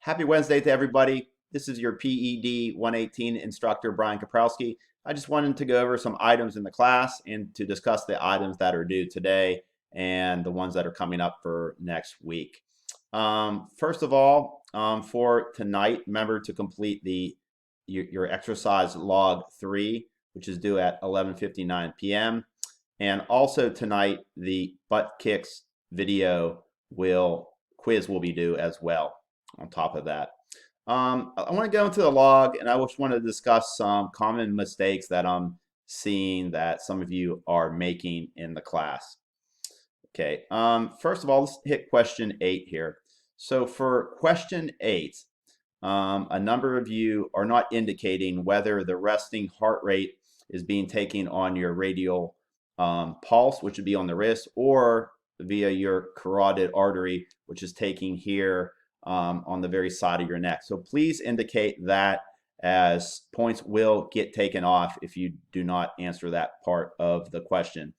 Happy Wednesday to everybody. This is your PED-118 instructor, Brian Kaprowski. I just wanted to go over some items in the class and to discuss the items that are due today and the ones that are coming up for next week. First of all, for tonight, remember to complete your exercise log 3, which is due at 11:59 p.m. And also tonight, the butt kicks video quiz will be due as well on top of that. I want to go into the log, and I just want to discuss some common mistakes that I'm seeing that some of you are making in the class. Okay, first of all, let's hit question 8 here. So for question 8, a number of you are not indicating whether the resting heart rate is being taken on your radial pulse, which would be on the wrist, or via your carotid artery, which is taking here on the very side of your neck. So please indicate that, as points will get taken off if you do not answer that part of the question.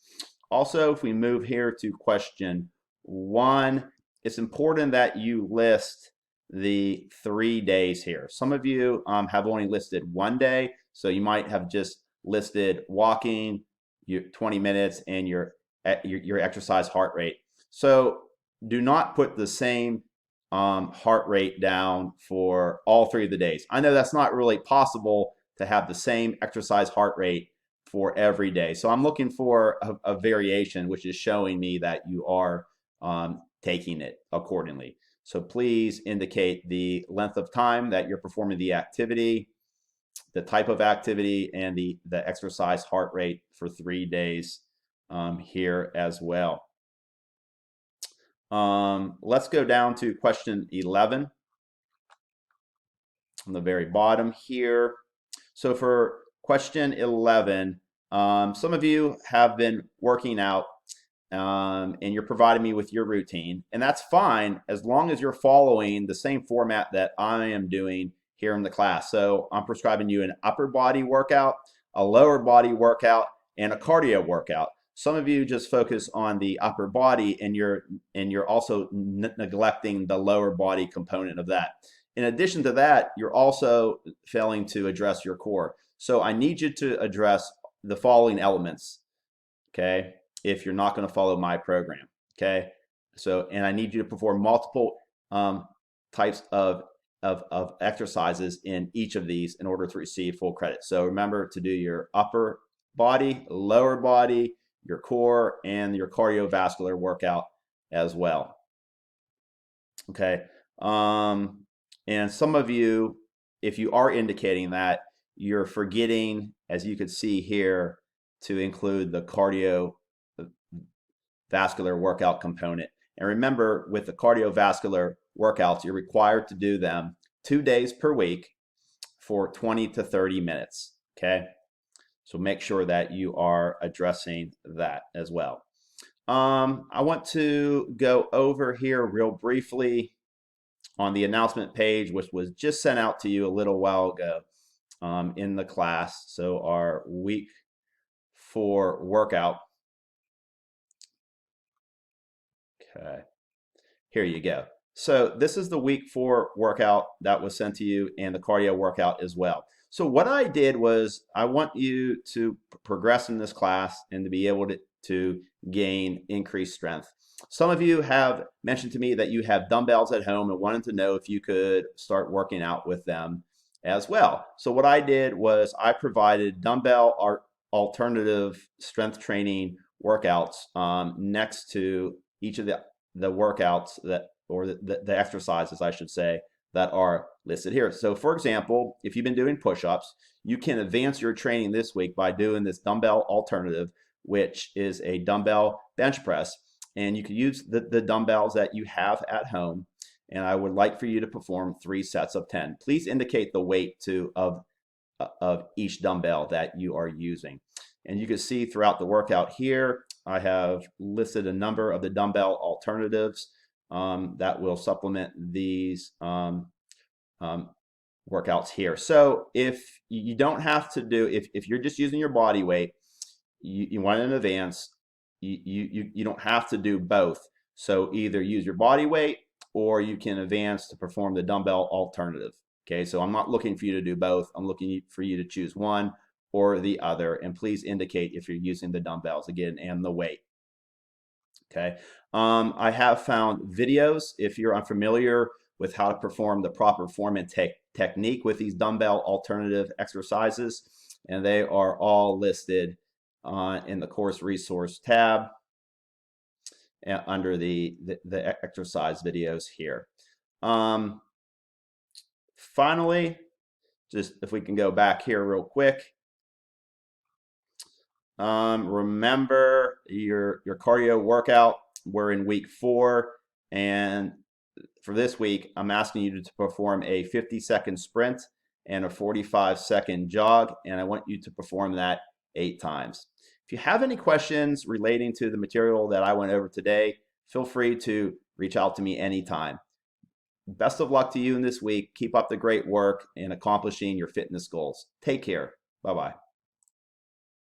Also, if we move here to question 1, it's important that you list the 3 days here. Some of you have only listed 1 day, so you might have just listed walking, your 20 minutes, and your exercise heart rate. So do not put the same heart rate down for all 3 of the days. I know that's not really possible to have the same exercise heart rate for every day. So I'm looking for a variation, which is showing me that you are taking it accordingly. So please indicate the length of time that you're performing the activity, the type of activity, and the exercise heart rate for 3 days here as well. Let's go down to question 11 on the very bottom here. So for question 11, some of you have been working out and you're providing me with your routine, and that's fine as long as you're following the same format that I am doing here in the class. So I'm prescribing you an upper body workout, a lower body workout, and a cardio workout. Some of you just focus on the upper body, and you're also neglecting the lower body component of that. In addition to that, you're also failing to address your core. So I need you to address the following elements, okay, if you're not going to follow my program, okay? So, and I need you to perform multiple types of exercises in each of these in order to receive full credit. So remember to do your upper body, lower body, your core, and your cardiovascular workout as well. Okay. And some of you, if you are indicating that, you're forgetting, as you could see here, to include the cardiovascular workout component. And remember, with the cardiovascular workouts, you're required to do them 2 days per week for 20 to 30 minutes. Okay. So make sure that you are addressing that as well. I want to go over here real briefly on the announcement page, which was just sent out to you a little while ago in the class. So our week 4 workout. Okay, here you go. So this is the week 4 workout that was sent to you, and the cardio workout as well. So what I did was I want you to progress in this class and to be able to gain increased strength. Some of you have mentioned to me that you have dumbbells at home and wanted to know if you could start working out with them as well. So what I did was I provided dumbbell alternative strength training workouts next to each of the workouts or the exercises, I should say, that are listed here. So for example, if you've been doing push-ups, you can advance your training this week by doing this dumbbell alternative, which is a dumbbell bench press. And you can use the dumbbells that you have at home. And I would like for you to perform 3 sets of 10. Please indicate the weight of each dumbbell that you are using. And you can see throughout the workout here, I have listed a number of the dumbbell alternatives that will supplement these workouts here. So if you don't have to do, if you're just using your body weight, you want in advance, you don't have to do both. So either use your body weight or you can advance to perform the dumbbell alternative. Okay, so I'm not looking for you to do both. I'm looking for you to choose one or the other, and please indicate if you're using the dumbbells again and the weight. Okay, I have found videos if you're unfamiliar with how to perform the proper form and technique with these dumbbell alternative exercises, and they are all listed in the course resource tab under the exercise videos here. Finally, just if we can go back here real quick, remember your cardio workout. We're in week 4, and for this week, I'm asking you to perform a 50-second sprint and a 45-second jog, and I want you to perform that 8 times. If you have any questions relating to the material that I went over today, feel free to reach out to me anytime. Best of luck to you in this week. Keep up the great work in accomplishing your fitness goals. Take care. Bye-bye.